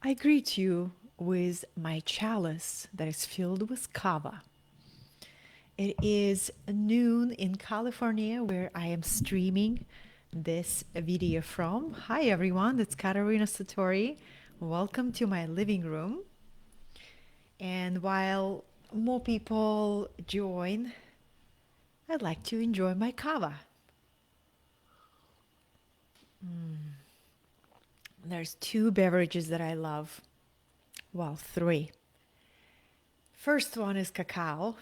I greet you with my chalice that is filled with kava. It is noon in California where I am streaming this video from. Hi everyone, it's Katerina Satori. Welcome to my living room. And while more people join, I'd like to enjoy my kava. There's two beverages that I love. Well, three. First one is cacao,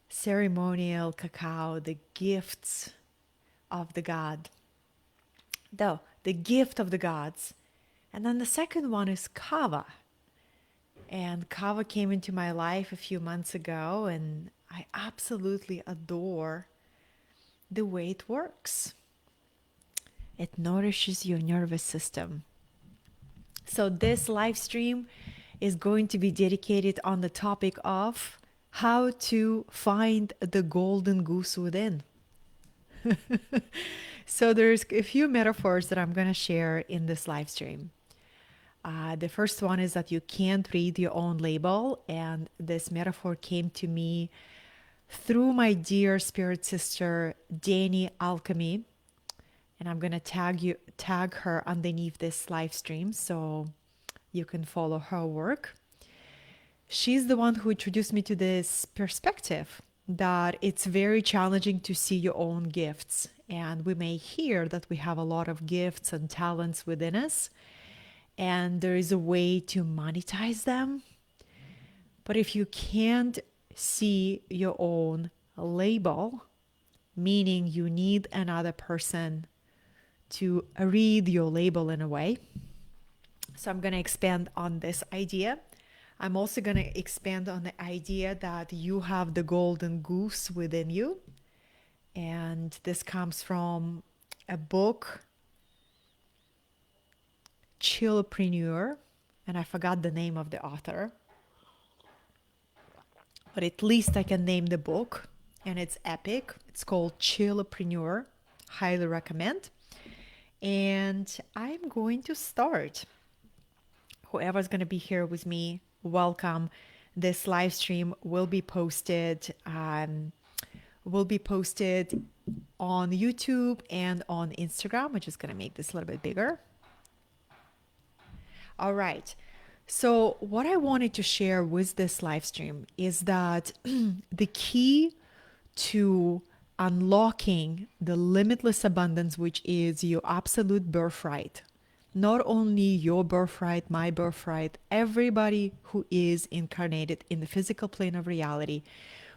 ceremonial cacao, the gifts of the god. Though, the gift of the gods. And then the second one is kava. And kava came into my life a few months ago, and I absolutely adore the way it works. It nourishes your nervous system. So this live stream is going to be dedicated on the topic of how to find the golden goose within. So there's a few metaphors that I'm going to share in this live stream. The first one is that you can't read your own label, and this metaphor came to me through my dear spirit sister Dani Alchemy, and I'm going to tag her underneath this live stream so you can follow her work. She's the one who introduced me to this perspective that it's very challenging to see your own gifts. And we may hear that we have a lot of gifts and talents within us, and there is a way to monetize them. But if you can't see your own label, meaning you need another person to read your label in a way. So I'm going to expand on this idea. I'm also going to expand on the idea that you have the golden goose within you. And this comes from a book, Chillpreneur, and I forgot the name of the author. But at least I can name the book, and it's epic. It's called Chillpreneur. Highly recommend. And I'm going to start. Whoever's going to be here with me, welcome. This live stream will be posted on YouTube and on Instagram. I'm just going to make this a little bit bigger. All right. So what I wanted to share with this live stream is that the key to unlocking the limitless abundance, which is your absolute birthright, not only your birthright, my birthright, everybody who is incarnated in the physical plane of reality,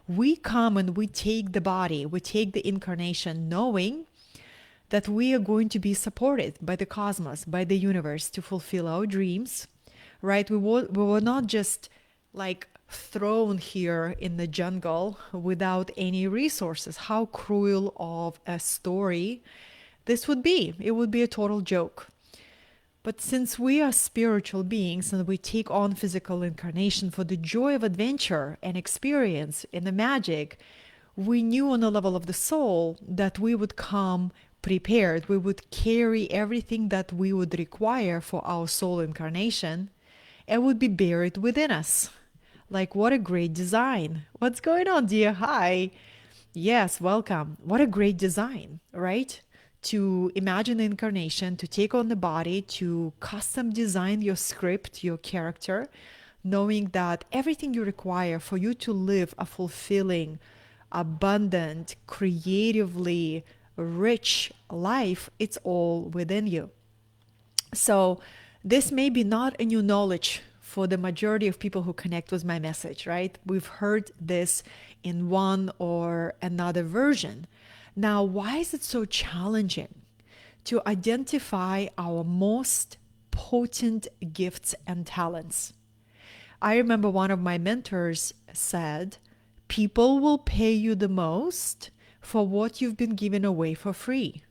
we come and we take the body, we take the incarnation knowing that we are going to be supported by the cosmos, by the universe to fulfill our dreams, right? We were not just like thrown here in the jungle without any resources. How cruel of a story this would be. It would be a total joke. But since we are spiritual beings and we take on physical incarnation for the joy of adventure and experience and the magic, we knew on the level of the soul that we would come prepared. We would carry everything that we would require for our soul incarnation and would be buried within us. Like, what a great design. What's going on, dear? Hi. Yes, welcome. What a great design, right? To imagine the incarnation, to take on the body, to custom design your script, your character, knowing that everything you require for you to live a fulfilling, abundant, creatively rich life, it's all within you. So this may be not a new knowledge for the majority of people who connect with my message, right? We've heard this in one or another version. Now, why is it so challenging to identify our most potent gifts and talents? I remember one of my mentors said, people will pay you the most for what you've been giving away for free.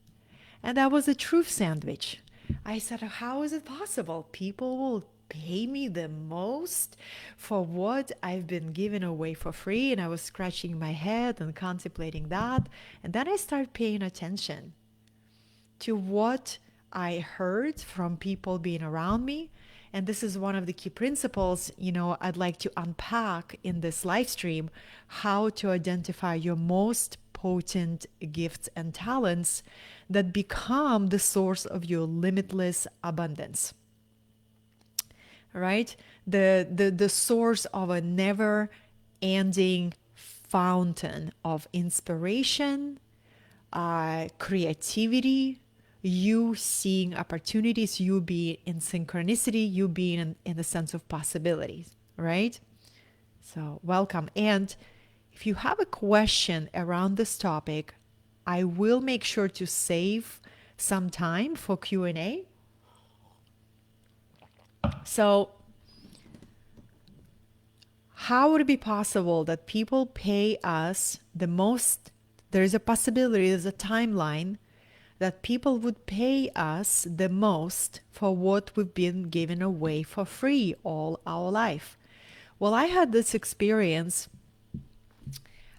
And that was a truth sandwich. I said, how is it possible? People will pay me the most for what I've been giving away for free? And I was scratching my head and contemplating that. And then I started paying attention to what I heard from people being around me And this is one of the key principles, I'd like to unpack in this live stream: how to identify your most potent gifts and talents that become the source of your limitless abundance. Right? The source of a never ending fountain of inspiration, creativity, you seeing opportunities, you being in synchronicity, you being in the sense of possibilities, right? So welcome. And if you have a question around this topic, I will make sure to save some time for Q&A. So how would it be possible that people pay us the most? There's a possibility, there's a timeline that people would pay us the most for what we've been given away for free all our life. Well, I had this experience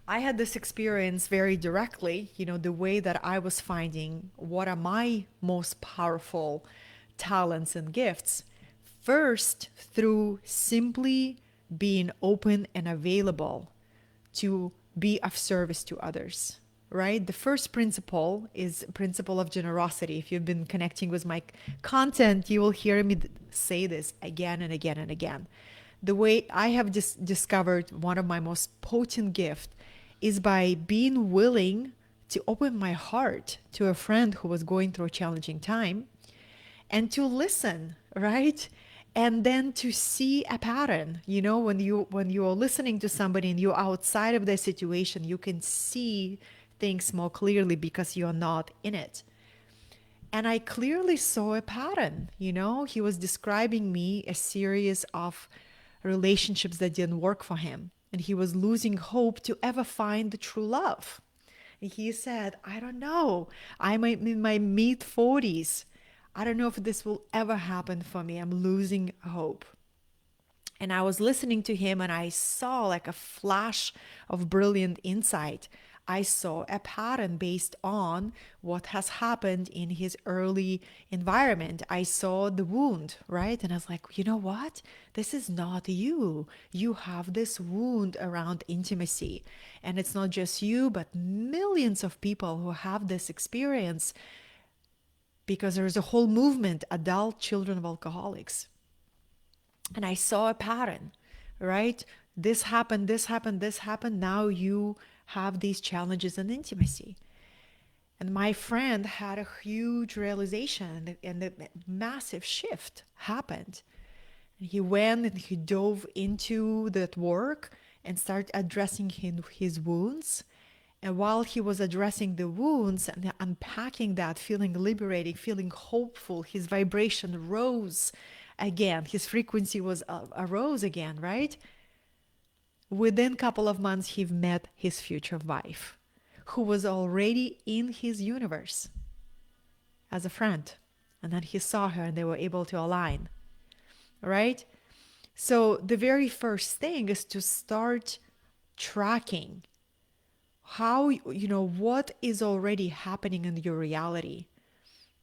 very directly, the way that I was finding what are my most powerful talents and gifts. First, through simply being open and available to be of service to others, right? The first principle is principle of generosity. If you've been connecting with my content, you will hear me say this again and again and again. The way I have just discovered one of my most potent gifts is by being willing to open my heart to a friend who was going through a challenging time and to listen, right? And then to see a pattern. When you are listening to somebody and you're outside of their situation, you can see things more clearly because you're not in it. And I clearly saw a pattern. He was describing me a series of relationships that didn't work for him, and he was losing hope to ever find the true love. And he said, I don't know, I'm in my mid 40s. I don't know if this will ever happen for me. I'm losing hope. And I was listening to him and I saw like a flash of brilliant insight. I saw a pattern based on what has happened in his early environment. I saw the wound, right? And I was like, you know what? This is not you. You have this wound around intimacy. And it's not just you, but millions of people who have this experience, because there's a whole movement, adult children of alcoholics. And I saw a pattern, right? This happened, this happened, this happened. Now you have these challenges in intimacy. And my friend had a huge realization, and a massive shift happened. And he went and he dove into that work and started addressing his wounds. And while he was addressing the wounds and unpacking that, feeling liberating, feeling hopeful, his vibration rose again. His frequency was arose again, right? Within a couple of months, he met his future wife, who was already in his universe as a friend. And then he saw her and they were able to align, right? So the very first thing is to start tracking how, what is already happening in your reality,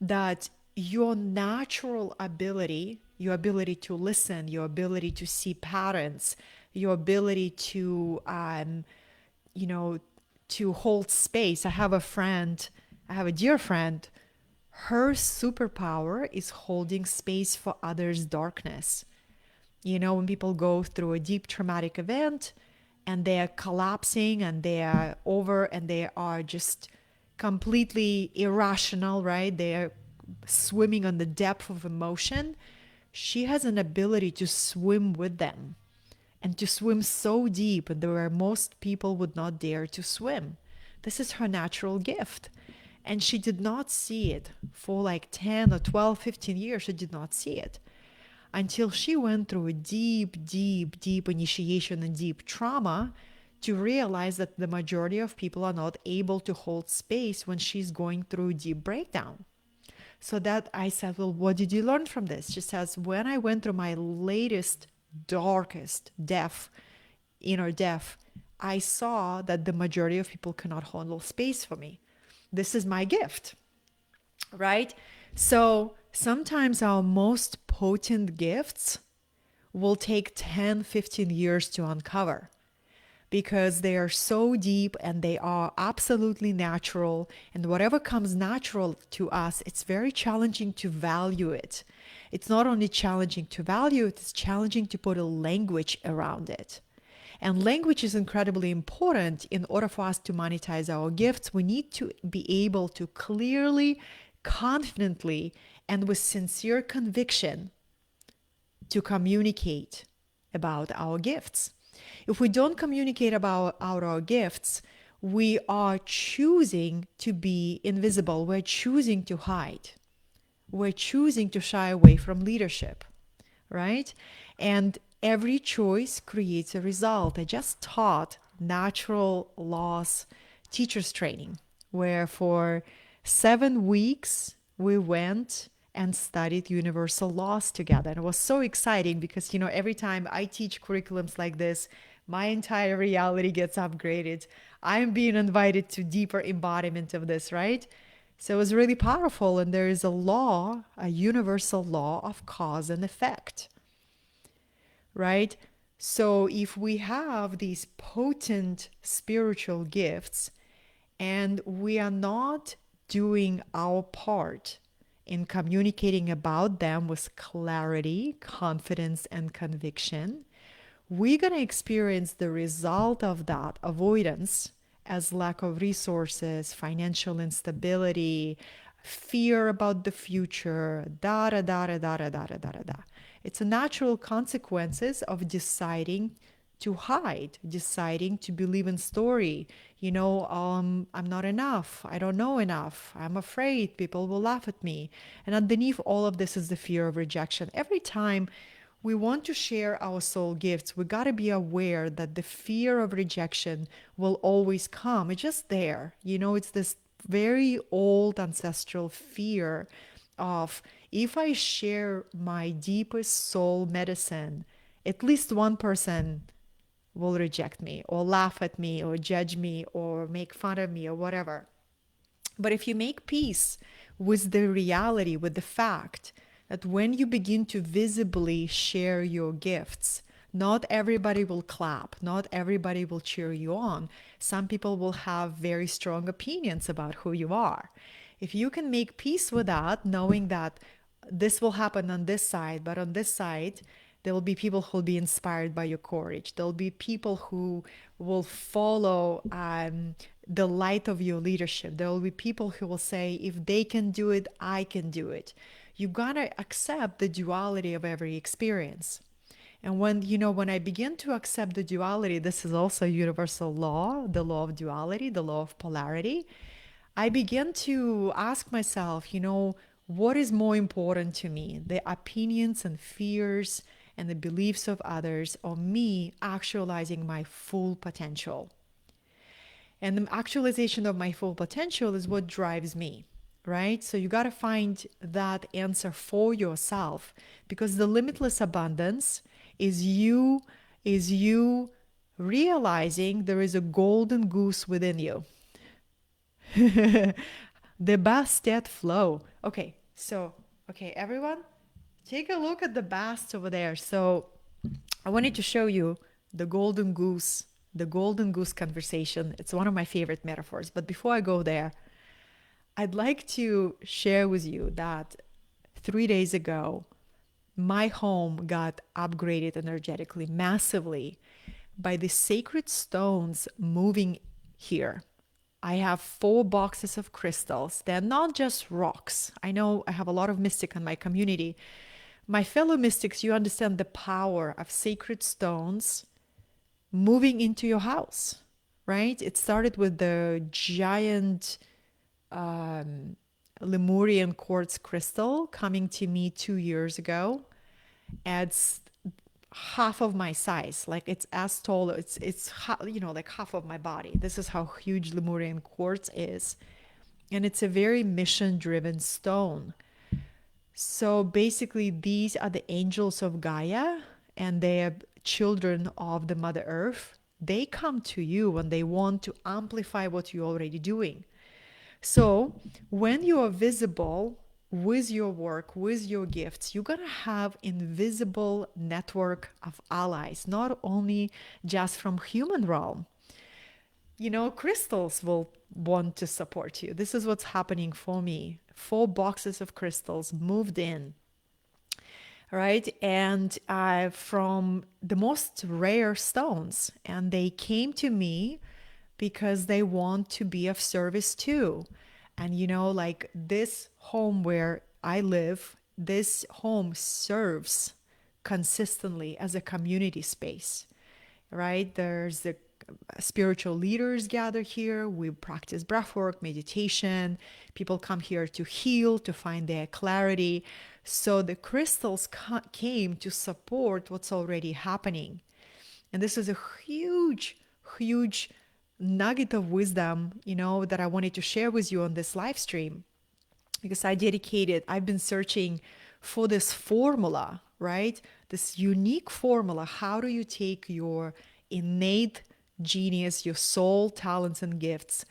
that your natural ability, your ability to listen, your ability to see patterns, your ability to, to hold space. I have a dear friend, her superpower is holding space for others' darkness. When people go through a deep traumatic event and they are collapsing and they are over and they are just completely irrational, right? They are swimming on the depth of emotion. She has an ability to swim with them and to swim so deep and where most people would not dare to swim. This is her natural gift. And she did not see it for like 10 or 12, 15 years. She did not see it until she went through a deep, deep, deep initiation and deep trauma to realize that the majority of people are not able to hold space when she's going through deep breakdown. So that I said, well, what did you learn from this? She says, when I went through my latest, darkest inner death, I saw that the majority of people cannot hold space for me. This is my gift, right? So sometimes our most potent gifts will take 10, 15 years to uncover because they are so deep and they are absolutely natural. And whatever comes natural to us, it's very challenging to value it. It's not only challenging to value it, it's challenging to put a language around it. And language is incredibly important. In order for us to monetize our gifts, we need to be able to clearly, confidently, and with sincere conviction to communicate about our gifts. If we don't communicate about our gifts, we are choosing to be invisible. We're choosing to hide. We're choosing to shy away from leadership, right? And every choice creates a result. I just taught natural laws teachers training, where for 7 weeks we went and studied universal laws together. And it was so exciting because, every time I teach curriculums like this, my entire reality gets upgraded. I'm being invited to deeper embodiment of this, right? So it was really powerful. And there is a law, a universal law of cause and effect, right? So if we have these potent spiritual gifts and we are not doing our part in communicating about them with clarity, confidence, and conviction, we're going to experience the result of that avoidance as lack of resources, financial instability, fear about the future, da da da da da da da da da da. It's a natural consequences of deciding to hide, deciding to believe in story. I'm not enough. I don't know enough. I'm afraid people will laugh at me. And underneath all of this is the fear of rejection. Every time we want to share our soul gifts, we got to be aware that the fear of rejection will always come. It's just there. It's this very old ancestral fear of, if I share my deepest soul medicine, at least one person will reject me or laugh at me or judge me or make fun of me or whatever. But if you make peace with the reality, with the fact that when you begin to visibly share your gifts, not everybody will clap, not everybody will cheer you on. Some people will have very strong opinions about who you are. If you can make peace with that, knowing that this will happen on this side, but on this side, there will be people who will be inspired by your courage. There will be people who will follow the light of your leadership. There will be people who will say, if they can do it, I can do it. You gotta accept the duality of every experience. And when I begin to accept the duality, this is also a universal law, the law of duality, the law of polarity. I begin to ask myself, what is more important to me? The opinions and fears and the beliefs of others, or me actualizing my full potential? And the actualization of my full potential is what drives me, right? So you got to find that answer for yourself, because the limitless abundance is you realizing there is a golden goose within you. The best yet flow. Okay, everyone, take a look at the bast over there. So I wanted to show you the golden goose conversation. It's one of my favorite metaphors. But before I go there, I'd like to share with you that 3 days ago, my home got upgraded energetically, massively, by the sacred stones moving here. I have 4 boxes of crystals. They're not just rocks. I know I have a lot of mystic in my community. My fellow mystics, you understand the power of sacred stones moving into your house, right? It started with the giant Lemurian quartz crystal coming to me 2 years ago. It's half of my size, like it's as tall, it's like half of my body. This is how huge Lemurian quartz is. And it's a very mission driven stone. So basically these are the angels of Gaia, and they are children of the Mother Earth. They come to you when they want to amplify what you're already doing. So when you are visible with your work, with your gifts, you're going to have invisible network of allies, not only just from human realm. Crystals will want to support you. This is what's happening for me. 4 boxes of crystals moved in, right? And from the most rare stones. And they came to me because they want to be of service too. And like this home where I live, this home serves consistently as a community space, right? There's the spiritual leaders gather here. We practice breathwork, meditation. People come here to heal, to find their clarity. So the crystals came to support what's already happening. And this is a huge, huge nugget of wisdom, that I wanted to share with you on this live stream, because I've been searching for this formula, right? This unique formula. How do you take your innate genius, your soul talents and gifts,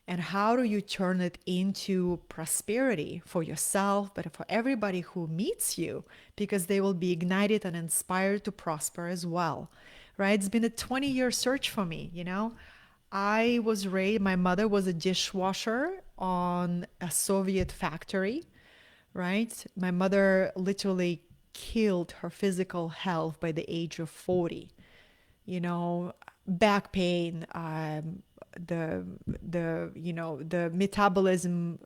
and how do you turn it into prosperity for yourself, but for everybody who meets you, because they will be ignited and inspired to prosper as well, right? It's been a 20-year search for me. I was raised, my mother was a dishwasher on a Soviet factory, right? My mother literally killed her physical health by the age of 40. Back pain, the metabolism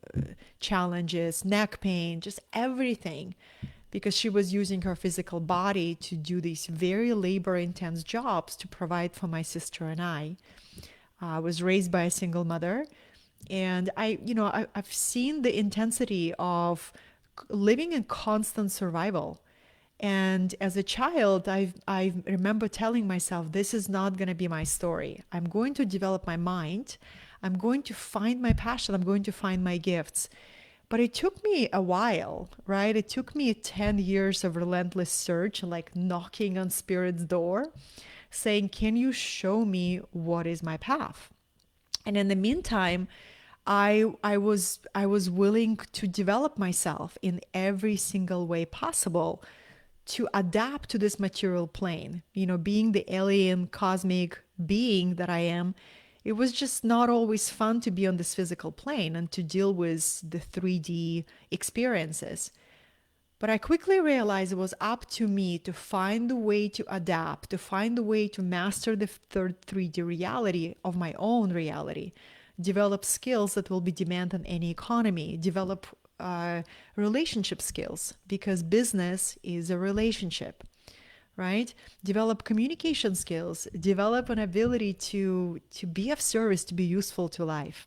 challenges, neck pain, just everything, because she was using her physical body to do these very labor intense jobs to provide for my sister and I. I was raised by a single mother, and I've seen the intensity of living in constant survival. And as a child, I remember telling myself, this is not going to be my story. I'm going to develop my mind. I'm going to find my passion. I'm going to find my gifts. But it took me a while, right? It took me 10 years of relentless search, like knocking on spirit's door, saying, can you show me what is my path? And in the meantime, I was willing to develop myself in every single way possible to adapt to this material plane. Being the alien cosmic being that I am, it was just not always fun to be on this physical plane and to deal with the 3D experiences. But I quickly realized it was up to me to find a way to adapt, to find a way to master the third 3D reality of my own reality, develop skills that will be demanded in any economy, develop relationship skills, because business is a relationship, right? Develop communication skills, develop an ability to be of service, to be useful to life.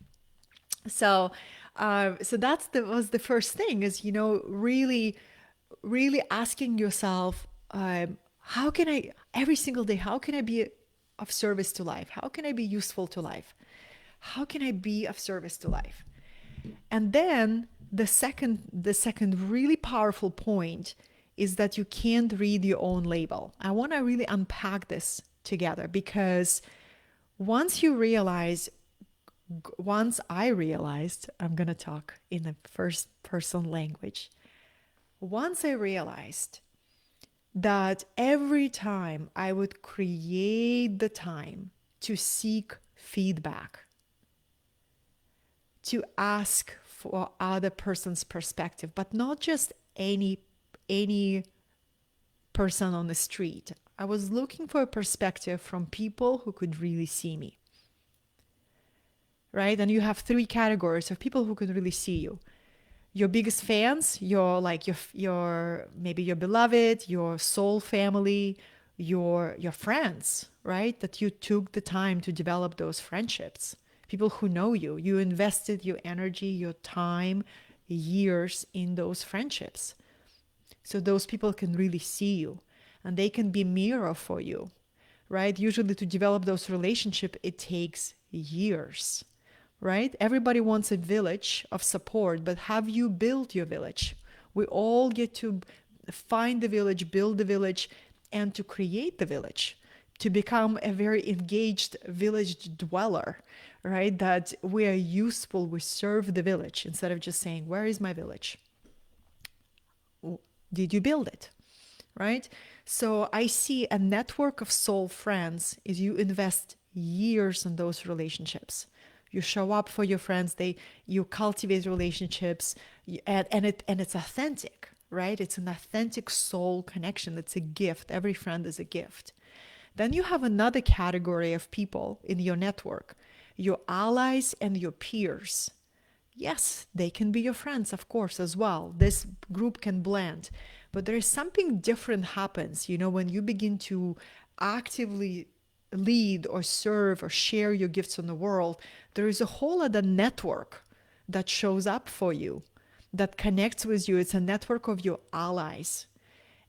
So was the first thing, is really asking yourself, how can I, every single day, how can I be of service to life? How can I be useful to life? How can I be of service to life? And then the second really powerful point is that you can't read your own label. I want to really unpack this together, because once you realize, once I realized, I'm going to talk in the first person language. Once I realized that every time I would create the time to seek feedback, to ask for other person's perspective, but not just any person on the street. I was looking for a perspective from people who could really see me, right? And you have 3 categories of people who could really see you. Your biggest fans, your maybe your beloved, your soul family, your friends, right? That you took the time to develop those friendships. People who know you. You invested your energy, your time, years in those friendships. So those people can really see you, and they can be mirror for you, right? Usually to develop those relationships, it takes years, right? Everybody wants a village of support, but have you built your village? We all get to find the village, build the village, and to create the village, to become a very engaged village dweller, right? That we are useful, we serve the village, instead of just saying, where is my village? Did you build it? Right? So I see a network of soul friends is you invest years in those relationships. You show up for your friends, you cultivate relationships, and it's authentic, right? It's an authentic soul connection. It's a gift. Every friend is a gift. Then you have another category of people in your network, your allies and your peers. Yes, they can be your friends, of course, as well. This group can blend. But there is something different happens, when you begin to actively lead or serve or share your gifts in the world, there is a whole other network that shows up for you, that connects with you. It's a network of your allies.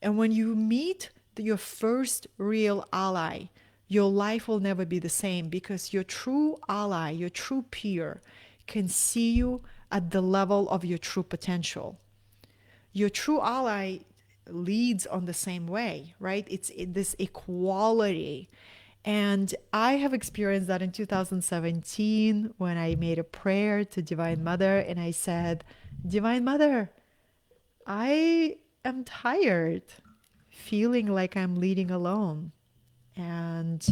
And when you meet your first real ally, your life will never be the same, because your true ally, your true peer, can see you at the level of your true potential. Your true ally leads on the same way, right? It's this equality. And I have experienced that in 2017 when I made a prayer to Divine Mother and I said, Divine Mother, I am tired feeling like I'm leading alone. And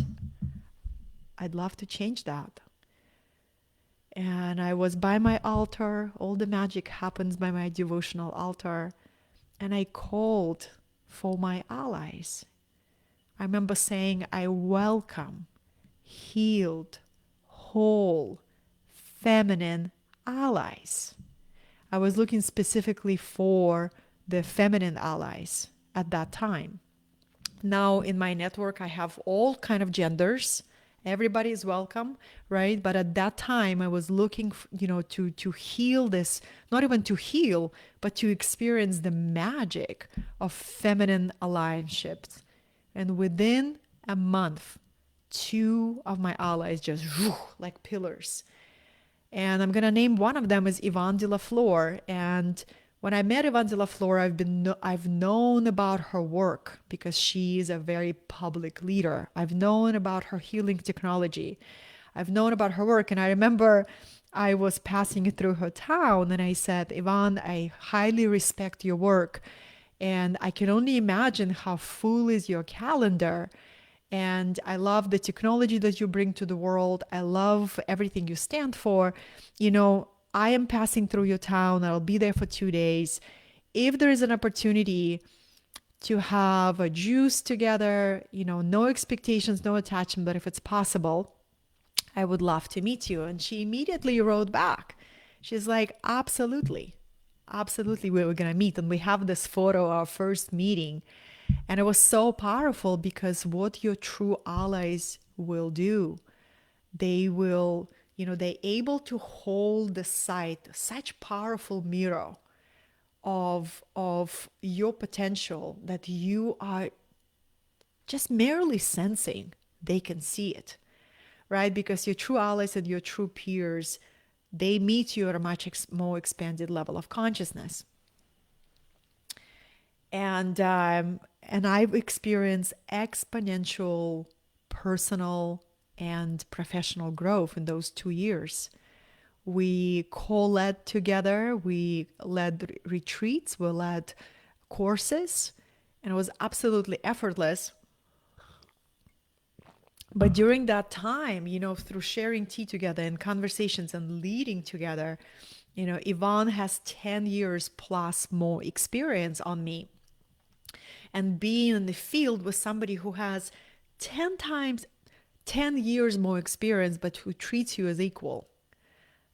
I'd love to change that. And I was by my altar. All the magic happens by my devotional altar. And I called for my allies. I remember saying, I welcome healed, whole, feminine allies. I was looking specifically for the feminine allies at that time. Now in my network, I have all kind of genders. Everybody is welcome, right? But at that time, I was looking, to heal this, not even to heal, but to experience the magic of feminine allianships. And within a month, two of my allies just like pillars. And I'm gonna name one of them is Yvonne de la Flor. And when I met Yvonne de la Flor, I've known about her work because she is a very public leader. I've known about her healing technology. I've known about her work, and I remember I was passing through her town, and I said, Yvonne, I highly respect your work, and I can only imagine how full is your calendar. And I love the technology that you bring to the world. I love everything you stand for. I am passing through your town. I'll be there for 2 days. If there is an opportunity to have a juice together, no expectations, no attachment, but if it's possible, I would love to meet you. And she immediately wrote back. She's like, absolutely. Absolutely, we were going to meet. And we have this photo, our first meeting. And it was so powerful because what your true allies will do, they will, they're able to hold the sight, such powerful mirror of your potential that you are just merely sensing. They can see it, right? Because your true allies and your true peers, they meet you at a much more expanded level of consciousness. And I've experienced exponential personal and professional growth in those 2 years. We co-led together, we led retreats, we led courses, and it was absolutely effortless. But during that time, through sharing tea together and conversations and leading together, Yvonne has 10 years plus more experience on me. And being in the field with somebody who has 10 years more experience, but who treats you as equal,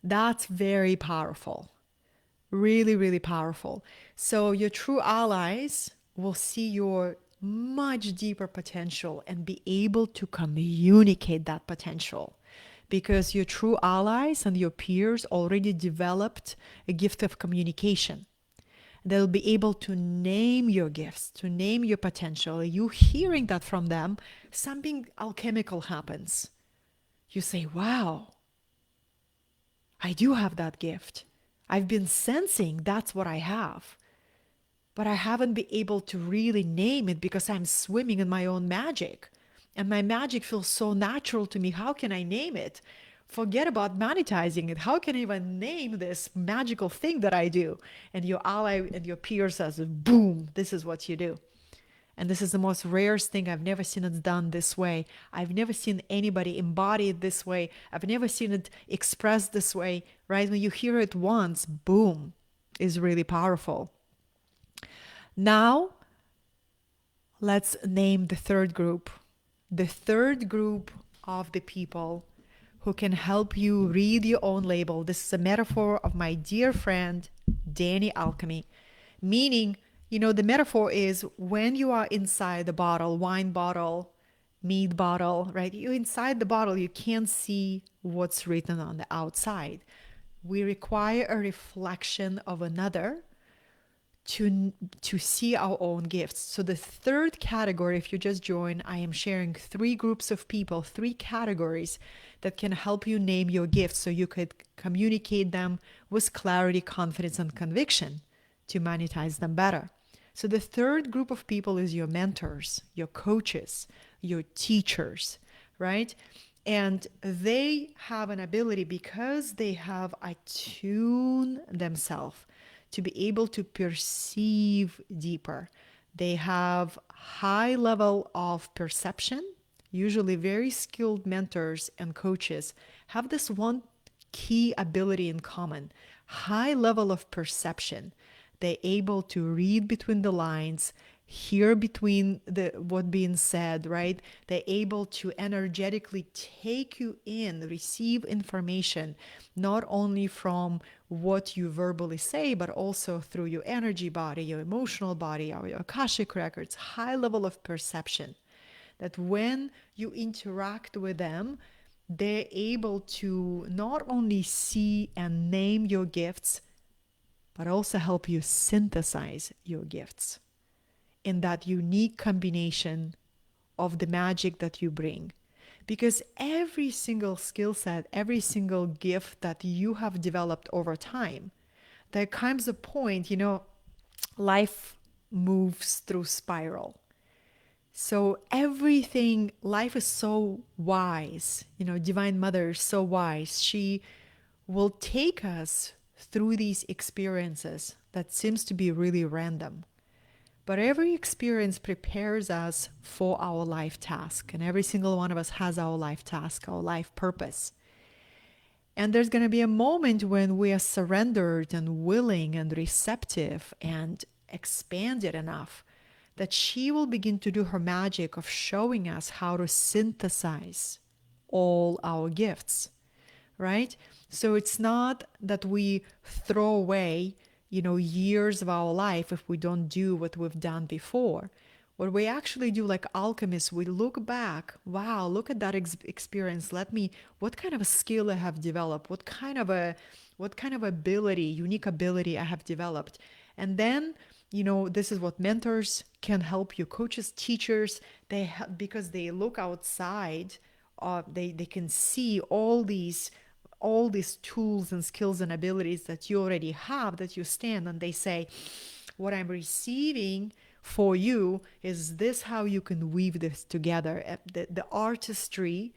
that's very powerful. Really, really powerful. So your true allies will see your much deeper potential and be able to communicate that potential, because your true allies and your peers already developed a gift of communication. They'll be able to name your gifts, to name your potential. You hearing that from them, something alchemical happens. You say, wow, I do have that gift. I've been sensing that's what I have. But I haven't been able to really name it because I'm swimming in my own magic. And my magic feels so natural to me. How can I name it? forget about monetizing it. How can I even name this magical thing that I do? And your ally and your peer says, boom, this is what you do. And this is the most rarest thing. I've never seen it done this way. I've never seen anybody embody it this way. I've never seen it expressed this way, right? When you hear it once, boom, is really powerful. Now, let's name the third group. The third group of the people who can help you read your own label. This is a metaphor of my dear friend, Danny Alchemy, meaning, the metaphor is when you are inside the bottle, wine bottle, meat bottle, right? You're inside the bottle, you can't see what's written on the outside. We require a reflection of another to see our own gifts. So the third category, if you just join, I am sharing 3 groups of people, 3 categories that can help you name your gifts so you could communicate them with clarity, confidence, and conviction to monetize them better. So the third group of people is your mentors, your coaches, your teachers, right? And they have an ability, because they have attuned themselves to be able to perceive deeper. They have high level of perception. Usually very skilled mentors and coaches have this one key ability in common: high level of perception. They're able to read between the lines, hear between what being said, right? They're able to energetically take you in, receive information, not only from what you verbally say, but also through your energy body, your emotional body, or your Akashic records. High level of perception. That when you interact with them, they're able to not only see and name your gifts, but also help you synthesize your gifts in that unique combination of the magic that you bring. Because every single skill set, every single gift that you have developed over time, there comes a point, life moves through spiral. So everything, life is so wise, Divine Mother is so wise. She will take us through these experiences that seems to be really random. But every experience prepares us for our life task. And every single one of us has our life task, our life purpose. And there's going to be a moment when we are surrendered and willing and receptive and expanded enough that she will begin to do her magic of showing us how to synthesize all our gifts, right? So it's not that we throw away, years of our life if we don't do what we've done before. What we actually do, like alchemists, we look back. Wow, look at that experience. What kind of a skill I have developed? What kind of ability, unique ability I have developed? And then, this is what mentors can help you, coaches, teachers. Because they look outside, they can see all these tools and skills and abilities that you already have, that you stand, and they say, what I'm receiving for you is this, how you can weave this together. The artistry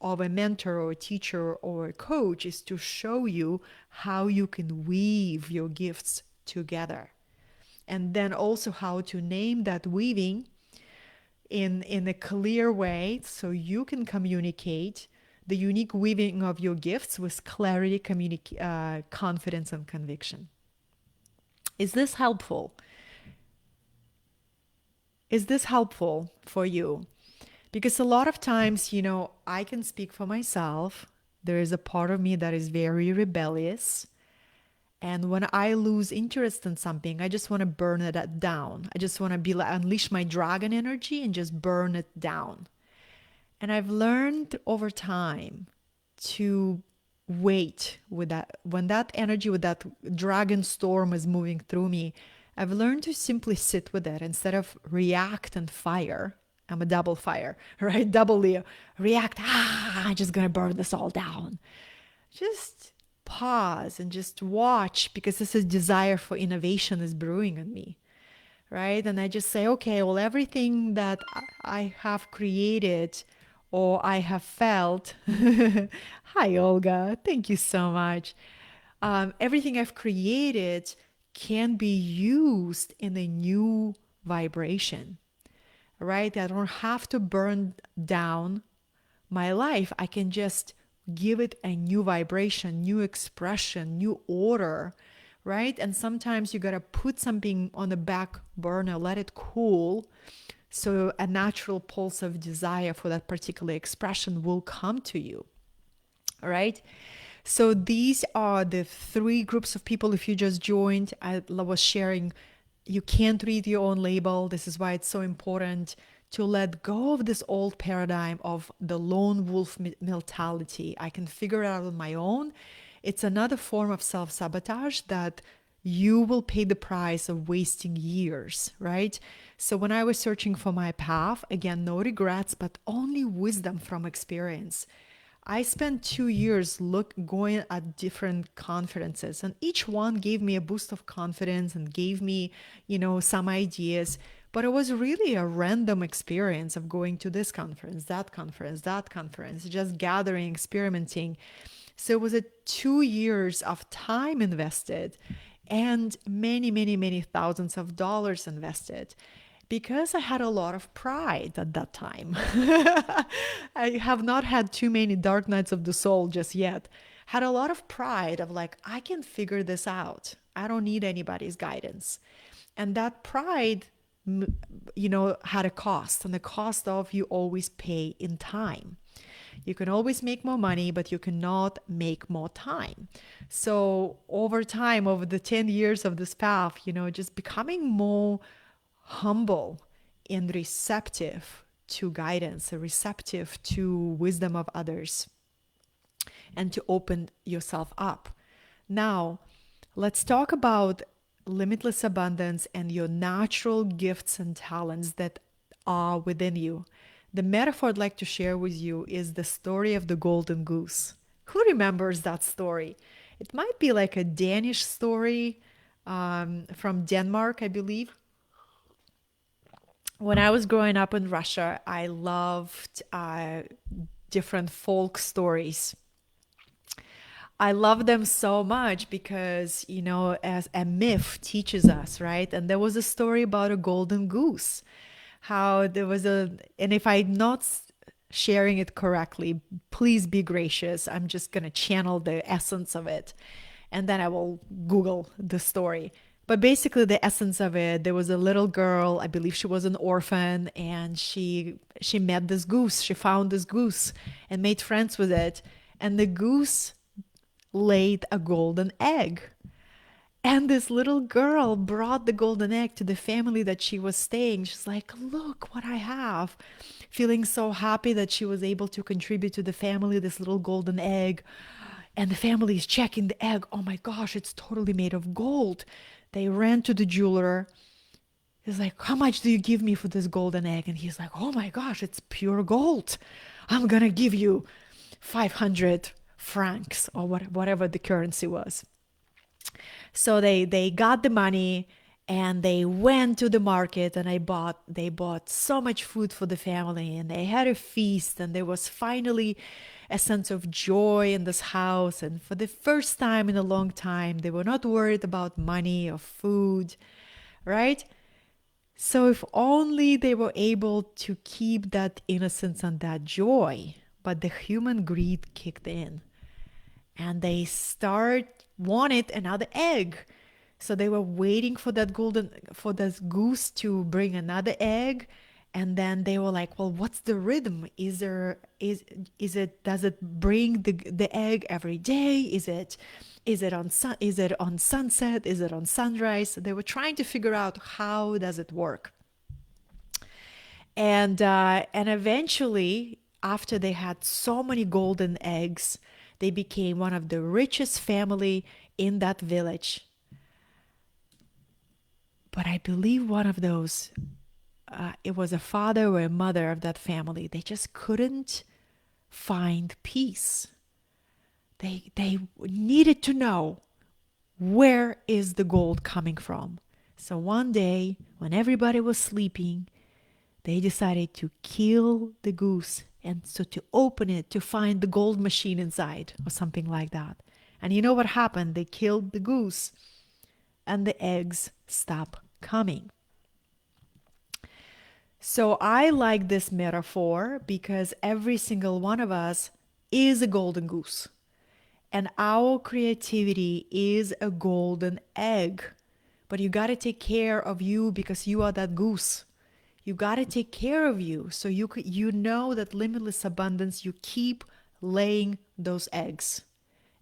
of a mentor or a teacher or a coach is to show you how you can weave your gifts together. And then also how to name that weaving in a clear way so you can communicate the unique weaving of your gifts with clarity, confidence, and conviction. Is this helpful? Is this helpful for you? Because a lot of times, I can speak for myself. There is a part of me that is very rebellious. And when I lose interest in something, I just want to burn it down. I just want to unleash my dragon energy and just burn it down. And I've learned over time to wait with that. When that energy, with that dragon storm is moving through me, I've learned to simply sit with it instead of react and fire. I'm a double fire, right? Double Leo. React, I'm just going to burn this all down. Just pause and just watch, because this is desire for innovation is brewing in me, right? And I just say, okay, well, everything that I have created or I have felt. Hi, Olga. Thank you so much. Everything I've created can be used in a new vibration, right? I don't have to burn down my life. I can just give it a new vibration, new expression, new order, right? And sometimes you got to put something on the back burner, let it cool. So a natural pulse of desire for that particular expression will come to you, right? So these are the three groups of people. If you just joined, I was sharing, you can't read your own label. This is why it's so important to let go of this old paradigm of the lone wolf mentality. I can figure it out on my own. It's another form of self-sabotage that you will pay the price of wasting years, right? So when I was searching for my path, again, no regrets, but only wisdom from experience. I spent 2 years going at different conferences, and each one gave me a boost of confidence and gave me, some ideas. But it was really a random experience of going to this conference, that conference, just gathering, experimenting. So it was a 2 years of time invested and many, many, many thousands of dollars invested because I had a lot of pride at that time. I have not had too many dark nights of the soul just yet. Had a lot of pride of like, I can figure this out. I don't need anybody's guidance. And that pride, had a cost, and the cost of you always pay in time. You can always make more money, but you cannot make more time. So over time, over the 10 years of this path, just becoming more humble and receptive to guidance, receptive to wisdom of others, and to open yourself up. Now, let's talk about limitless abundance and your natural gifts and talents that are within you. The metaphor I'd like to share with you is the story of the Golden Goose. Who remembers that story? It might be like a Danish story from Denmark, I believe. When I was growing up in Russia, I loved different folk stories. I love them so much because, as a myth teaches us, right? And there was a story about a golden goose, how there was and if I'm not sharing it correctly, please be gracious. I'm just going to channel the essence of it, and then I will Google the story. But basically, the essence of it, there was a little girl, I believe she was an orphan, and she met this goose. She found this goose and made friends with it. And the goose laid a golden egg. And this little girl brought the golden egg to the family that she was staying. She's like, look what I have. Feeling so happy that she was able to contribute to the family this little golden egg. And the family is checking the egg. Oh my gosh, it's totally made of gold. They ran to the jeweler. He's like, how much do you give me for this golden egg? And he's like, oh my gosh, it's pure gold. I'm going to give you 500 francs or whatever the currency was. So they got the money and they went to the market, and they bought so much food for the family, and they had a feast, and there was finally a sense of joy in this house. And for the first time in a long time, they were not worried about money or food, right? So if only they were able to keep that innocence and that joy, but the human greed kicked in, and they wanted another egg. So they were waiting for this goose to bring another egg. And then they were like, well, what's the rhythm? Does it bring the egg every day? Is it on sunset? Is it on sunrise? They were trying to figure out how does it work. And eventually, after they had so many golden eggs, they became one of the richest family in that village. But I believe one of those, it was a father or a mother of that family. They just couldn't find peace. They needed to know, where is the gold coming from? So one day, when everybody was sleeping, they decided to kill the goose And so to open it, to find the gold machine inside or something like that. And you know what happened? They killed the goose and the eggs stopped coming. So I like this metaphor because every single one of us is a golden goose. And our creativity is a golden egg. But you got to take care of you because you are that goose. You got to take care of you so you know that limitless abundance, you keep laying those eggs.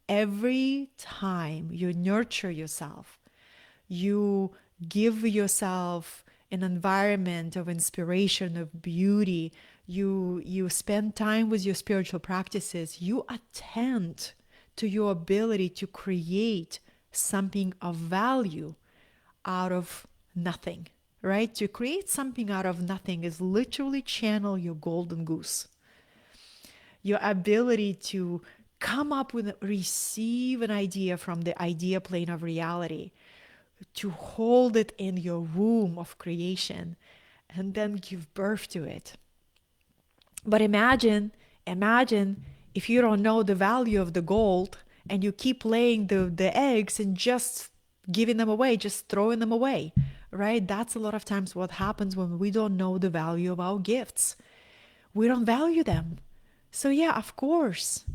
Every time you nurture yourself, you give yourself an environment of inspiration, of beauty, you spend time with your spiritual practices, you attend to your ability to create something of value out of nothing, right? To create something out of nothing is literally channel your golden goose. Your ability to come up with, receive an idea from the idea plane of reality, to hold it in your womb of creation, and then give birth to it. But imagine if you don't know the value of the gold and you keep laying the eggs and just giving them away, just throwing them away, right? That's a lot of times what happens when we don't know the value of our gifts. We don't value them. So yeah, of course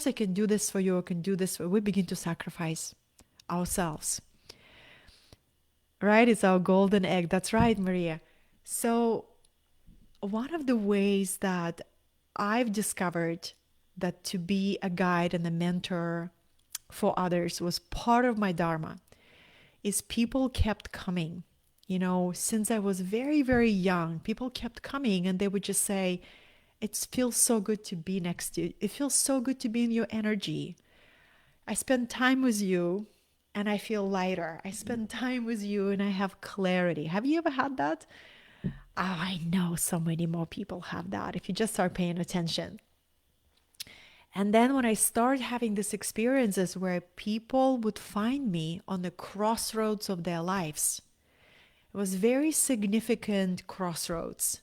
I can do this for you, I can do this for you. We begin to sacrifice ourselves, right? It's our golden egg. That's right, Maria. So one of the ways that I've discovered that to be a guide and a mentor for others was part of my dharma is people kept coming. You know, since I was very, very young, people kept coming and they would just say, it feels so good to be next to you. It feels so good to be in your energy. I spend time with you and I feel lighter. I spend time with you and I have clarity. Have you ever had that? Oh, I know so many more people have that if you just start paying attention. And then when I started having these experiences where people would find me on the crossroads of their lives, it was very significant crossroads.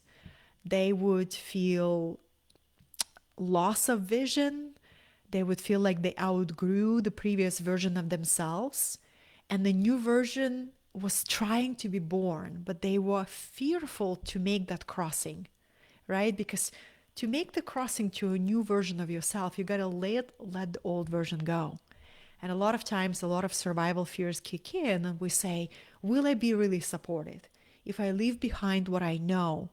They would feel loss of vision. They would feel like they outgrew the previous version of themselves. And the new version was trying to be born, but they were fearful to make that crossing, right? Because to make the crossing to a new version of yourself, you got to let the old version go. And a lot of times, a lot of survival fears kick in, and we say, will I be really supported? If I leave behind what I know,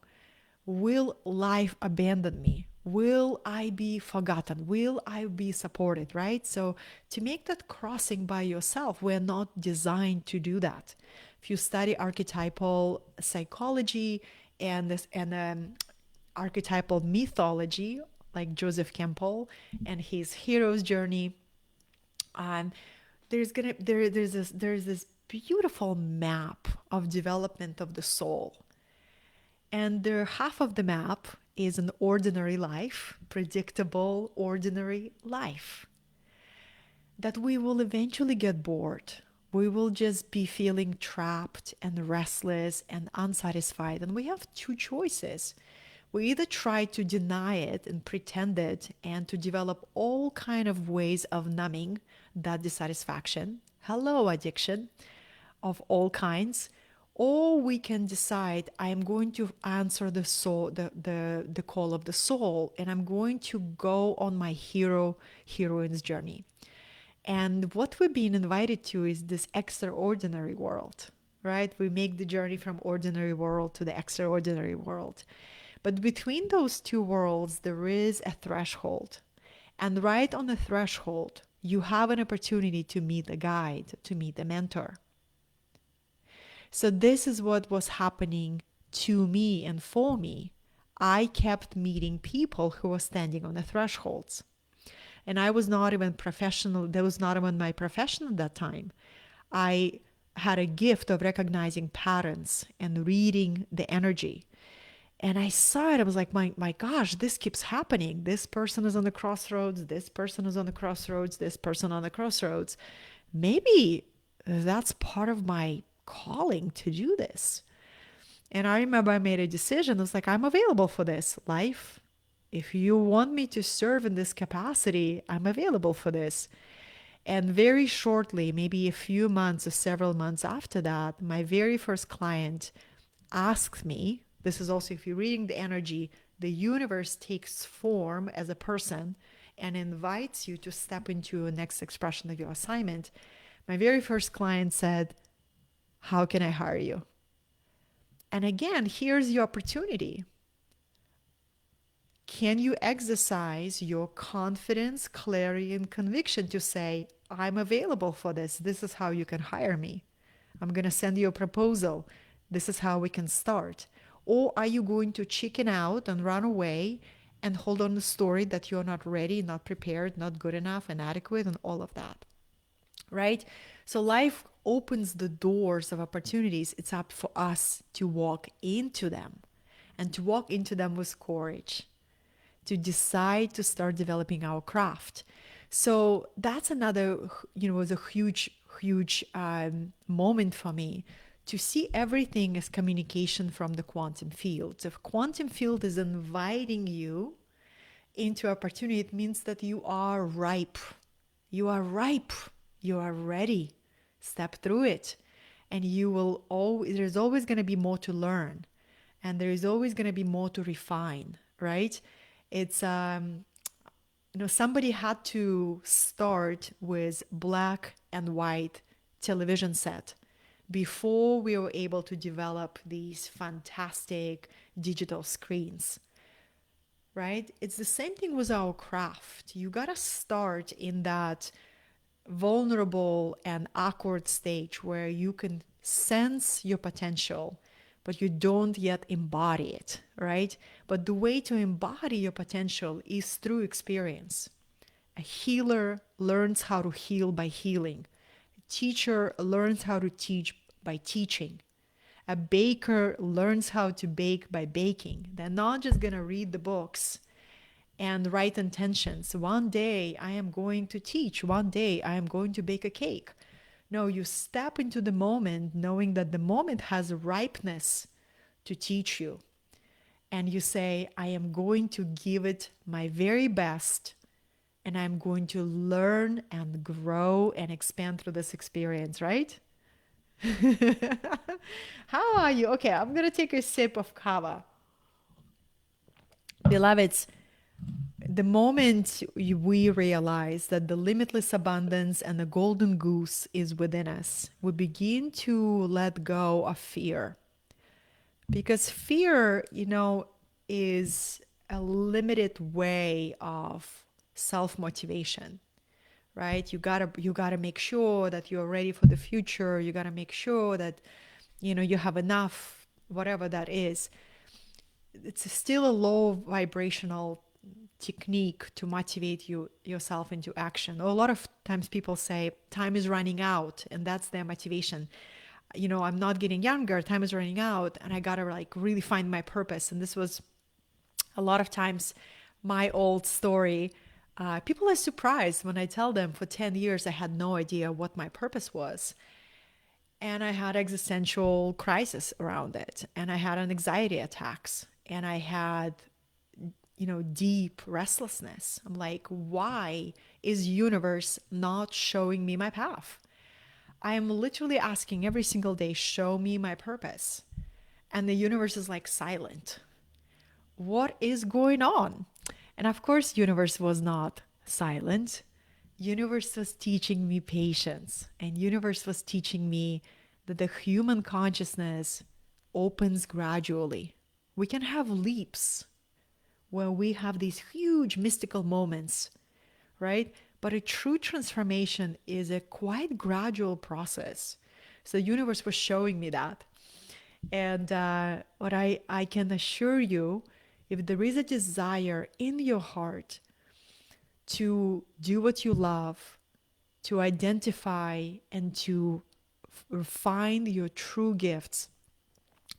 will life abandon me? Will I be forgotten? Will I be supported, right? So to make that crossing by yourself, we're not designed to do that. If you study archetypal psychology and archetypal mythology, like Joseph Campbell and his hero's journey, um, there's this beautiful map of development of the soul. And the half of the map is an ordinary life, predictable, ordinary life. That we will eventually get bored. We will just be feeling trapped and restless and unsatisfied. And we have two choices. We either try to deny it and pretend it and to develop all kind of ways of numbing that dissatisfaction. Hello, addiction of all kinds. Or we can decide I am going to answer the soul, the call of the soul, and I'm going to go on my heroine's journey. And what we're being invited to is this extraordinary world, right? We make the journey from ordinary world to the extraordinary world. But between those two worlds, there is a threshold. And right on the threshold, you have an opportunity to meet a guide, to meet a mentor. So this is what was happening to me and for me. I kept meeting people who were standing on the thresholds. And I was not even professional. That was not even my profession at that time. I had a gift of recognizing patterns and reading the energy. And I saw it. I was like, my gosh, this keeps happening. This person is on the crossroads. This person is on the crossroads. This person on the crossroads. Maybe that's part of my calling to do this. And I remember I made a decision. I was like, I'm available for this. Life If you want me to serve in this capacity, I'm available for this. And very shortly, maybe a few months or several months after that, my very first client asked me, this is also, if you're reading the energy, the universe takes form as a person and invites you to step into a next expression of your assignment. My very first client said, how can I hire you? And again, here's your opportunity. Can you exercise your confidence, clarity, and conviction to say, I'm available for this. This is how you can hire me. I'm going to send you a proposal. This is how we can start. Or are you going to chicken out and run away and hold on the story that you're not ready, not prepared, not good enough, inadequate, and all of that? Right? So life opens the doors of opportunities. It's up for us to walk into them and to walk into them with courage, to decide to start developing our craft. So that's another, was a huge moment for me to see everything as communication from the quantum field. If quantum field is inviting you into opportunity, it means that you are ripe. You are ripe. You are ready. Step through it. And you will always, there's always going to be more to learn. And there is always going to be more to refine, right? It's, somebody had to start with black and white television set before we were able to develop these fantastic digital screens, right? It's the same thing with our craft. You got to start in that vulnerable and awkward stage where you can sense your potential, but you don't yet embody it, right? But the way to embody your potential is through experience. A healer learns how to heal by healing. A teacher learns how to teach by teaching. A baker learns how to bake by baking. They're not just going to read the books and write intentions. One day I am going to teach. One day I am going to bake a cake. No, you step into the moment knowing that the moment has ripeness to teach you. And you say, I am going to give it my very best, and I'm going to learn and grow and expand through this experience, right? How are you? Okay, I'm going to take a sip of kava. Beloveds, the moment we realize that the limitless abundance and the golden goose is within us, we begin to let go of fear. Because fear, is a limited way of self-motivation, right? You gotta make sure that you're ready for the future. You gotta make sure that, you have enough, whatever that is. It's still a low vibrational technique to motivate yourself into action. A lot of times people say time is running out, and that's their motivation. I'm not getting younger, time is running out, and I gotta like really find my purpose. And this was a lot of times my old story. People are surprised when I tell them for 10 years I had no idea what my purpose was. And I had existential crisis around it. And I had an anxiety attacks. And I had, deep restlessness. I'm like, why is universe not showing me my path? I am literally asking every single day, show me my purpose. And the universe is like silent. What is going on? And of course, universe was not silent. Universe was teaching me patience, and universe was teaching me that the human consciousness opens gradually. We can have leaps where we have these huge mystical moments, right? But a true transformation is a quite gradual process. So the universe was showing me that. And what I can assure you, if there is a desire in your heart to do what you love, to identify and to find your true gifts,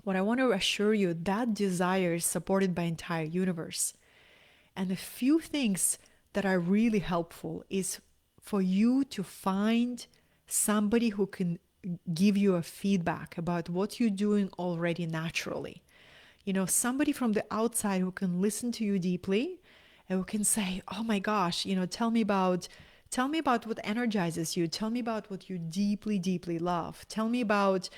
what I want to assure you, that desire is supported by entire universe. And a few things that are really helpful is for you to find somebody who can give you a feedback about what you're doing already naturally. somebody from the outside who can listen to you deeply and who can say, oh my gosh, tell me about what energizes you. Tell me about what you deeply, deeply love. Tell me about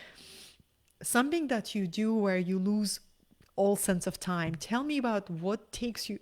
something that you do where you lose all sense of time. Tell me about what takes you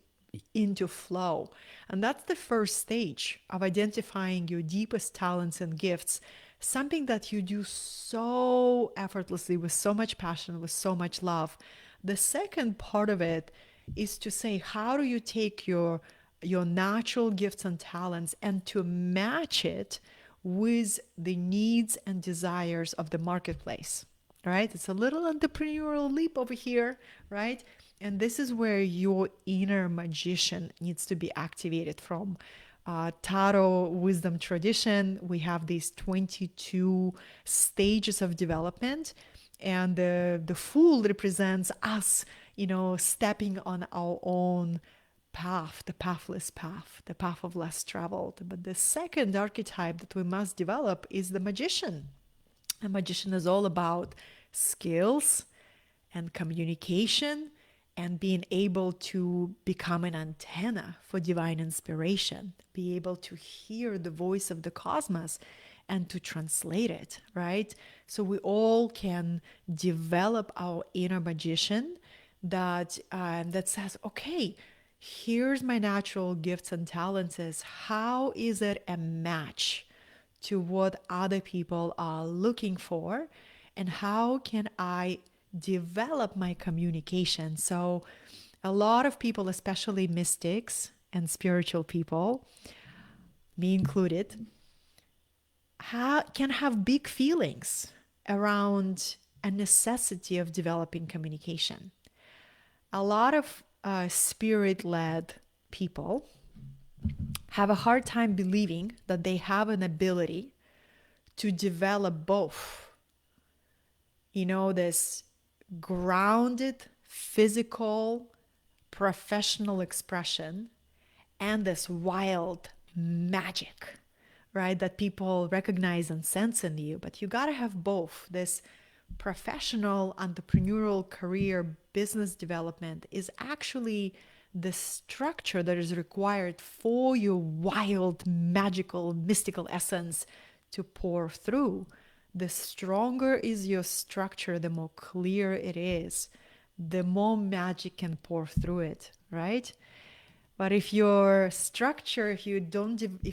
into flow. And that's the first stage of identifying your deepest talents and gifts, something that you do so effortlessly, with so much passion, with so much love. The second part of it is to say, how do you take your natural gifts and talents and to match it with the needs and desires of the marketplace, right? It's a little entrepreneurial leap over here, right? And this is where your inner magician needs to be activated from. Tarot wisdom tradition, we have these 22 stages of development, and the fool represents us, stepping on our own path, the pathless path, the path of less traveled. But the second archetype that we must develop is the magician. A magician is all about skills and communication and being able to become an antenna for divine inspiration, be able to hear the voice of the cosmos and to translate it, right? So we all can develop our inner magician that says, okay, here's my natural gifts and talents. Is how is it a match to what other people are looking for, and how can I develop my communication? So a lot of people, especially mystics and spiritual people, me included, can have big feelings around a necessity of developing communication. A lot of spirit-led people have a hard time believing that they have an ability to develop both, this grounded, physical, professional expression and this wild magic, right? That people recognize and sense in you. But you got to have both. This professional, entrepreneurial career, business development is actually the structure that is required for your wild, magical, mystical essence to pour through. The stronger is your structure, the more clear it is, the more magic can pour through it, right? But if your structure, if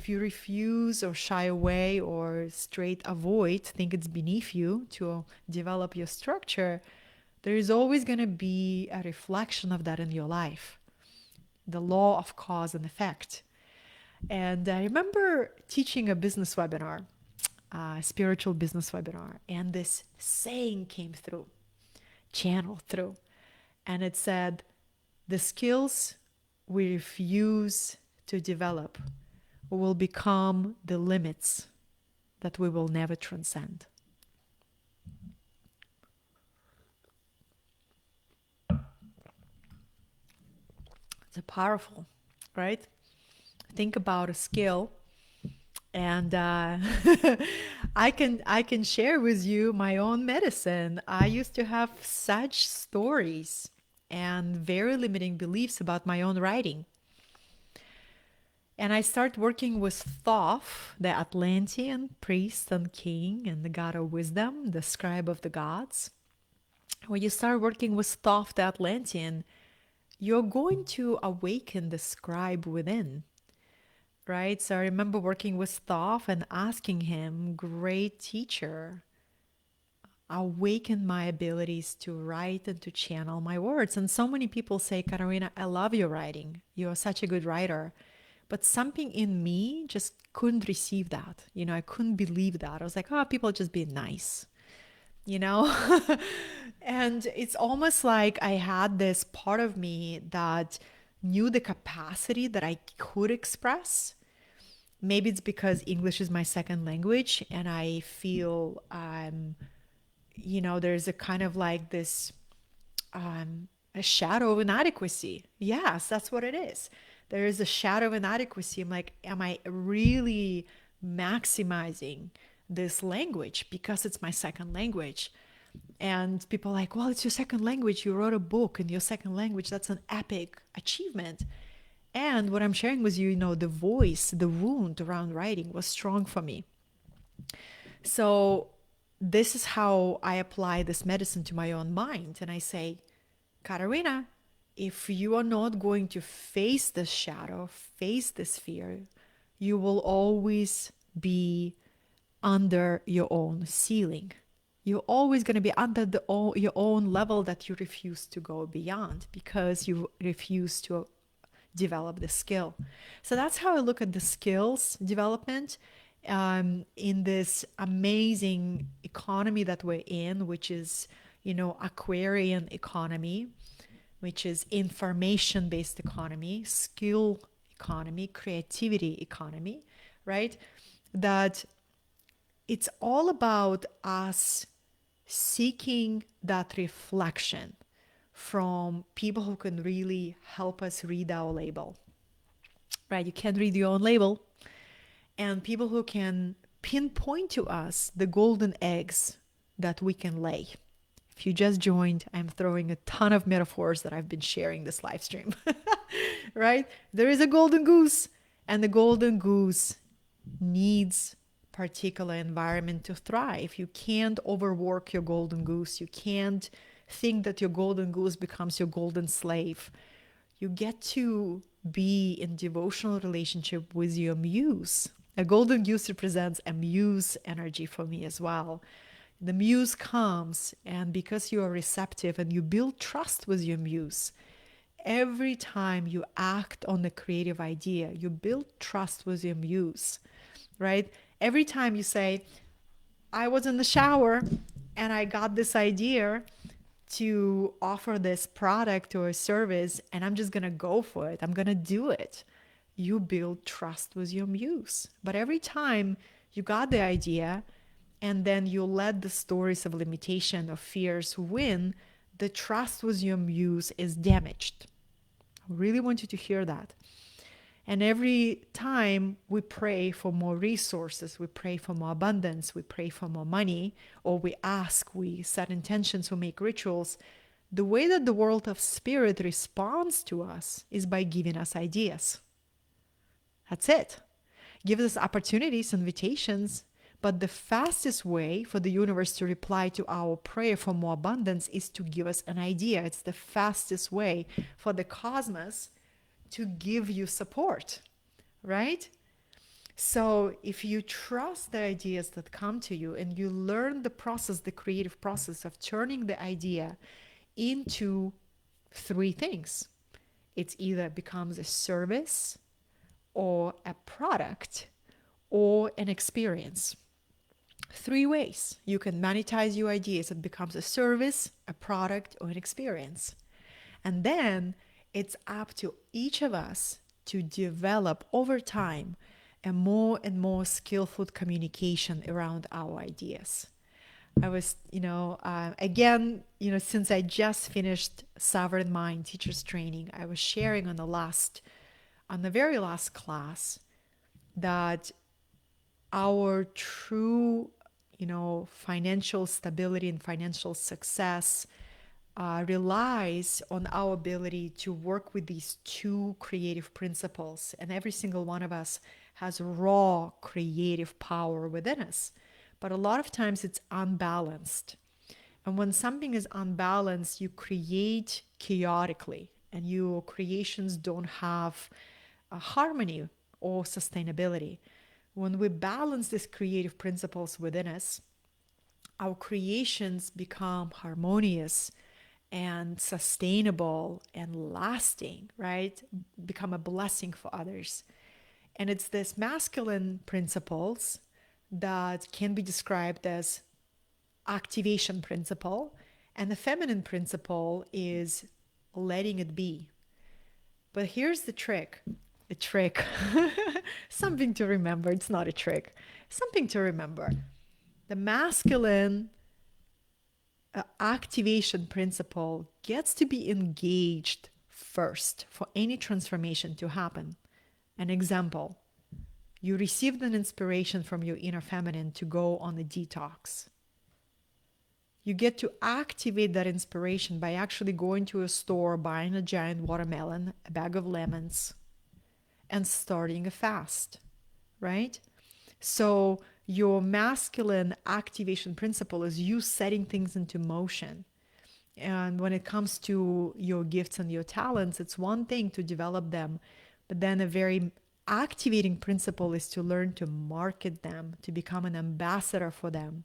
you refuse or shy away or straight avoid, think it's beneath you to develop your structure, there is always going to be a reflection of that in your life. The law of cause and effect. And I remember teaching a business webinar, a spiritual business webinar, and this saying came through, channeled through, and it said, the skills we refuse to develop will become the limits that we will never transcend. It's powerful, right? Think about a skill, and I can share with you my own medicine. I used to have such stories and very limiting beliefs about my own writing. And I start working with Thoth, the Atlantean priest and king and the god of wisdom, the scribe of the gods. When you start working with Thoth, the Atlantean, you're going to awaken the scribe within, right? So I remember working with Thoth and asking him, great teacher, awaken my abilities to write and to channel my words. And so many people say, Katerina, I love your writing. You're such a good writer. But something in me just couldn't receive that. I couldn't believe that. I was like, oh, people just being nice, And it's almost like I had this part of me that knew the capacity that I could express. Maybe it's because English is my second language and I feel, there's a kind of like this, a shadow of inadequacy. Yes, that's what it is. There is a shadow of inadequacy. I'm like, am I really maximizing this language because it's my second language? And people are like, well, it's your second language. You wrote a book in your second language. That's an epic achievement. And what I'm sharing with you, the voice, the wound around writing was strong for me. So this is how I apply this medicine to my own mind. And I say, Katerina, if you are not going to face this shadow, face this fear, you will always be under your own ceiling. You're always going to be under your own level that you refuse to go beyond because you refuse to develop the skill. So that's how I look at the skills development in this amazing economy that we're in, which is, Aquarian economy, which is information based economy, skill economy, creativity economy, right? That it's all about us seeking that reflection from people who can really help us read our label, right? You can't read your own label. And people who can pinpoint to us the golden eggs that we can lay. If you just joined, I'm throwing a ton of metaphors that I've been sharing this live stream, right? There is a golden goose, and the golden goose needs particular environment to thrive. You can't overwork your golden goose. You can't think that your golden goose becomes your golden slave. You get to be in devotional relationship with your muse. A golden goose represents a muse energy for me as well. The muse comes, and because you are receptive and you build trust with your muse, every time you act on the creative idea, you build trust with your muse, right? Every time you say, I was in the shower and I got this idea to offer this product or a service, and I'm just going to go for it. I'm going to do it. You build trust with your muse. But every time you got the idea and then you let the stories of limitation or fears win, the trust with your muse is damaged. I really want you to hear that. And every time we pray for more resources, we pray for more abundance, we pray for more money, or we ask, we set intentions, we make rituals, the way that the world of spirit responds to us is by giving us ideas. That's it. Gives us opportunities, invitations, but the fastest way for the universe to reply to our prayer for more abundance is to give us an idea. It's the fastest way for the cosmos to give you support, right? So if you trust the ideas that come to you and you learn the process, the creative process of turning the idea into three things, it either becomes a service or a product or an experience. Three ways you can monetize your ideas. It becomes a service, a product, or an experience. And then it's up to each of us to develop over time a more and more skillful communication around our ideas. I was, since I just finished Sovereign Mind Teachers Training, I was sharing on the very last class that our true, financial stability and financial success relies on our ability to work with these two creative principles. And every single one of us has raw creative power within us. But a lot of times it's unbalanced. And when something is unbalanced, you create chaotically, and your creations don't have a harmony or sustainability. When we balance these creative principles within us, our creations become harmonious and sustainable and lasting, right? Become a blessing for others. And it's this masculine principles that can be described as activation principle, and the feminine principle is letting it be. But here's the trick. A trick. Something to remember. It's not a trick. Something to remember. The masculine activation principle gets to be engaged first for any transformation to happen. An example, you received an inspiration from your inner feminine to go on a detox. You get to activate that inspiration by actually going to a store, buying a giant watermelon, a bag of lemons, and starting a fast, right? So your masculine activation principle is you setting things into motion. And when it comes to your gifts and your talents, it's one thing to develop them, but then a very activating principle is to learn to market them, to become an ambassador for them,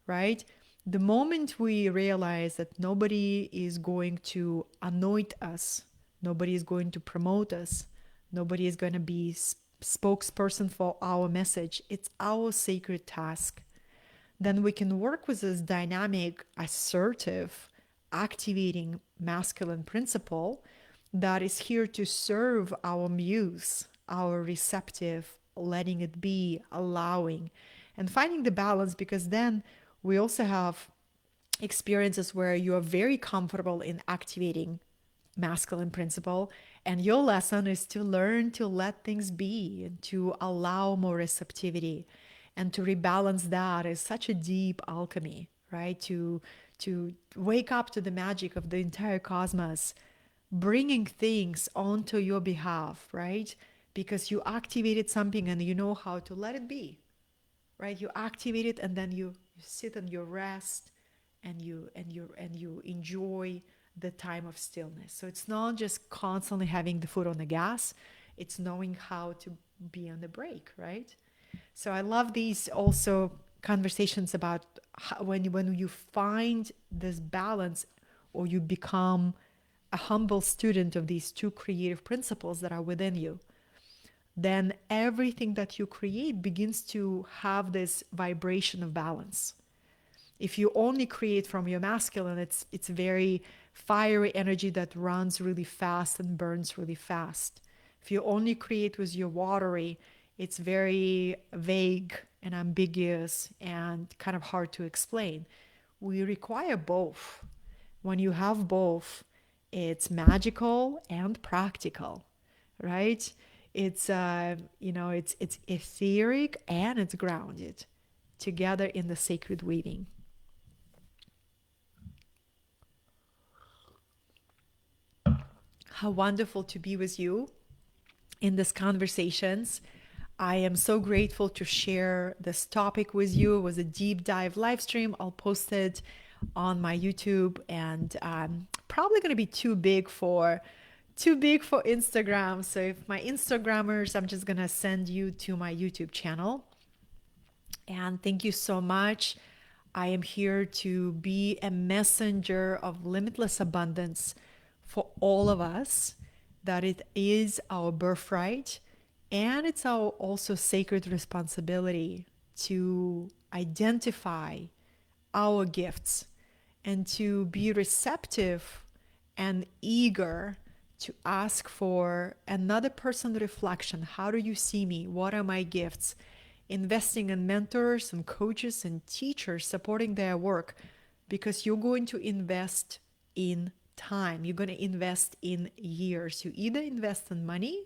right? The moment we realize that nobody is going to anoint us, nobody is going to promote us, nobody is going to be spokesperson for our message, it's our sacred task, then we can work with this dynamic, assertive, activating masculine principle that is here to serve our muse, our receptive, letting it be, allowing, and finding the balance, because then we also have experiences where you are very comfortable in activating masculine principle, and your lesson is to learn to let things be and to allow more receptivity, and to rebalance that is such a deep alchemy, right? To wake up to the magic of the entire cosmos bringing things onto your behalf, right? Because you activated something and you know how to let it be, right? You activate it and then you sit and you rest, and you enjoy the time of stillness. So it's not just constantly having the foot on the gas, it's knowing how to be on the brake, right? So I love these also conversations about how, when you find this balance, or you become a humble student of these two creative principles that are within you, then everything that you create begins to have this vibration of balance. If you only create from your masculine, it's very fiery energy that runs really fast and burns really fast. If you only create with your watery, it's very vague and ambiguous and kind of hard to explain. We require both. When you have both, it's magical and practical, right? It's it's etheric and it's grounded together in the sacred weaving. How wonderful to be with you in these conversations. I am so grateful to share this topic with you. It was a deep dive live stream. I'll post it on my YouTube, and probably going to be too big for Instagram. So if my Instagrammers, I'm just going to send you to my YouTube channel. And thank you so much. I am here to be a messenger of limitless abundance for all of us, that it is our birthright, and it's our also sacred responsibility to identify our gifts and to be receptive and eager to ask for another person's reflection. How do you see me? What are my gifts? Investing in mentors and coaches and teachers supporting their work, because you're going to invest in time. You're going to invest in years. You either invest in money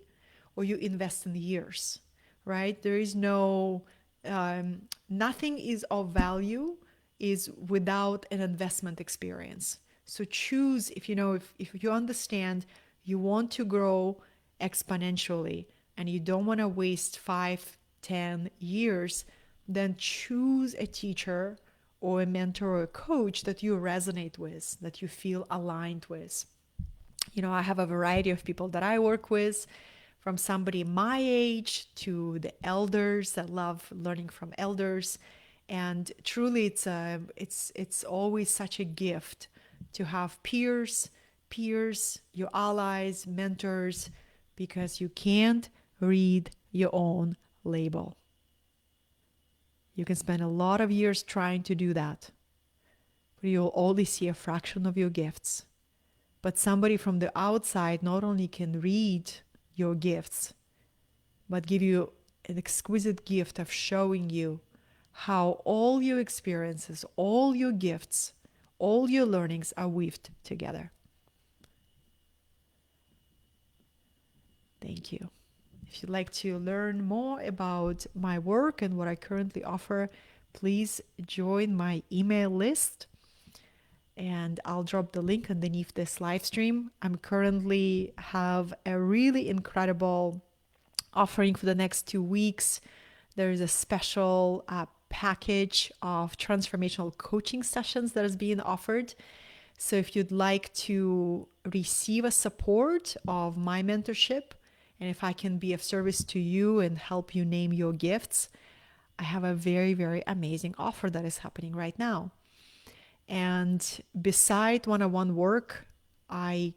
or you invest in years, right? There is nothing is of value is without an investment experience. So choose, if you understand you want to grow exponentially and you don't want to waste 5, 10 years, then choose a teacher or a mentor or a coach that you resonate with, that you feel aligned with. I have a variety of people that I work with, from somebody my age to the elders that love learning from elders. And truly, it's always such a gift to have peers, your allies, mentors, because you can't read your own label. You can spend a lot of years trying to do that, but you'll only see a fraction of your gifts. But somebody from the outside not only can read your gifts, but give you an exquisite gift of showing you how all your experiences, all your gifts, all your learnings are weaved together. Thank you. If you'd like to learn more about my work and what I currently offer, please join my email list. and I'll drop the link underneath this live stream. I'm currently have a really incredible offering for the next 2 weeks. There is a special package of transformational coaching sessions that is being offered. So if you'd like to receive a support of my mentorship, and if I can be of service to you and help you name your gifts, I have a very, very amazing offer that is happening right now. And beside one-on-one work, I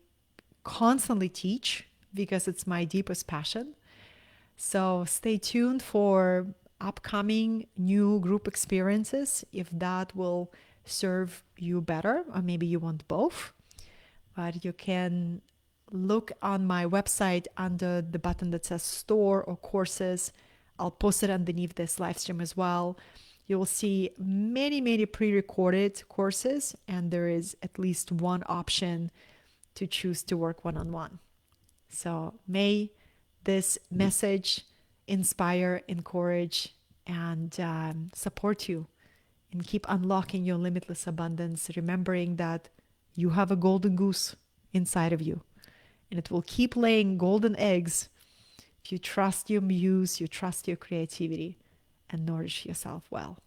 constantly teach because it's my deepest passion. So stay tuned for upcoming new group experiences if that will serve you better, or maybe you want both. But you can look on my website under the button that says store or courses. I'll post it underneath this live stream as well. You will see many, many pre-recorded courses, and there is at least one option to choose to work one-on-one. So may this message inspire, encourage, and support you and keep unlocking your limitless abundance, remembering that you have a golden goose inside of you, and it will keep laying golden eggs if you trust your muse, you trust your creativity, and nourish yourself well.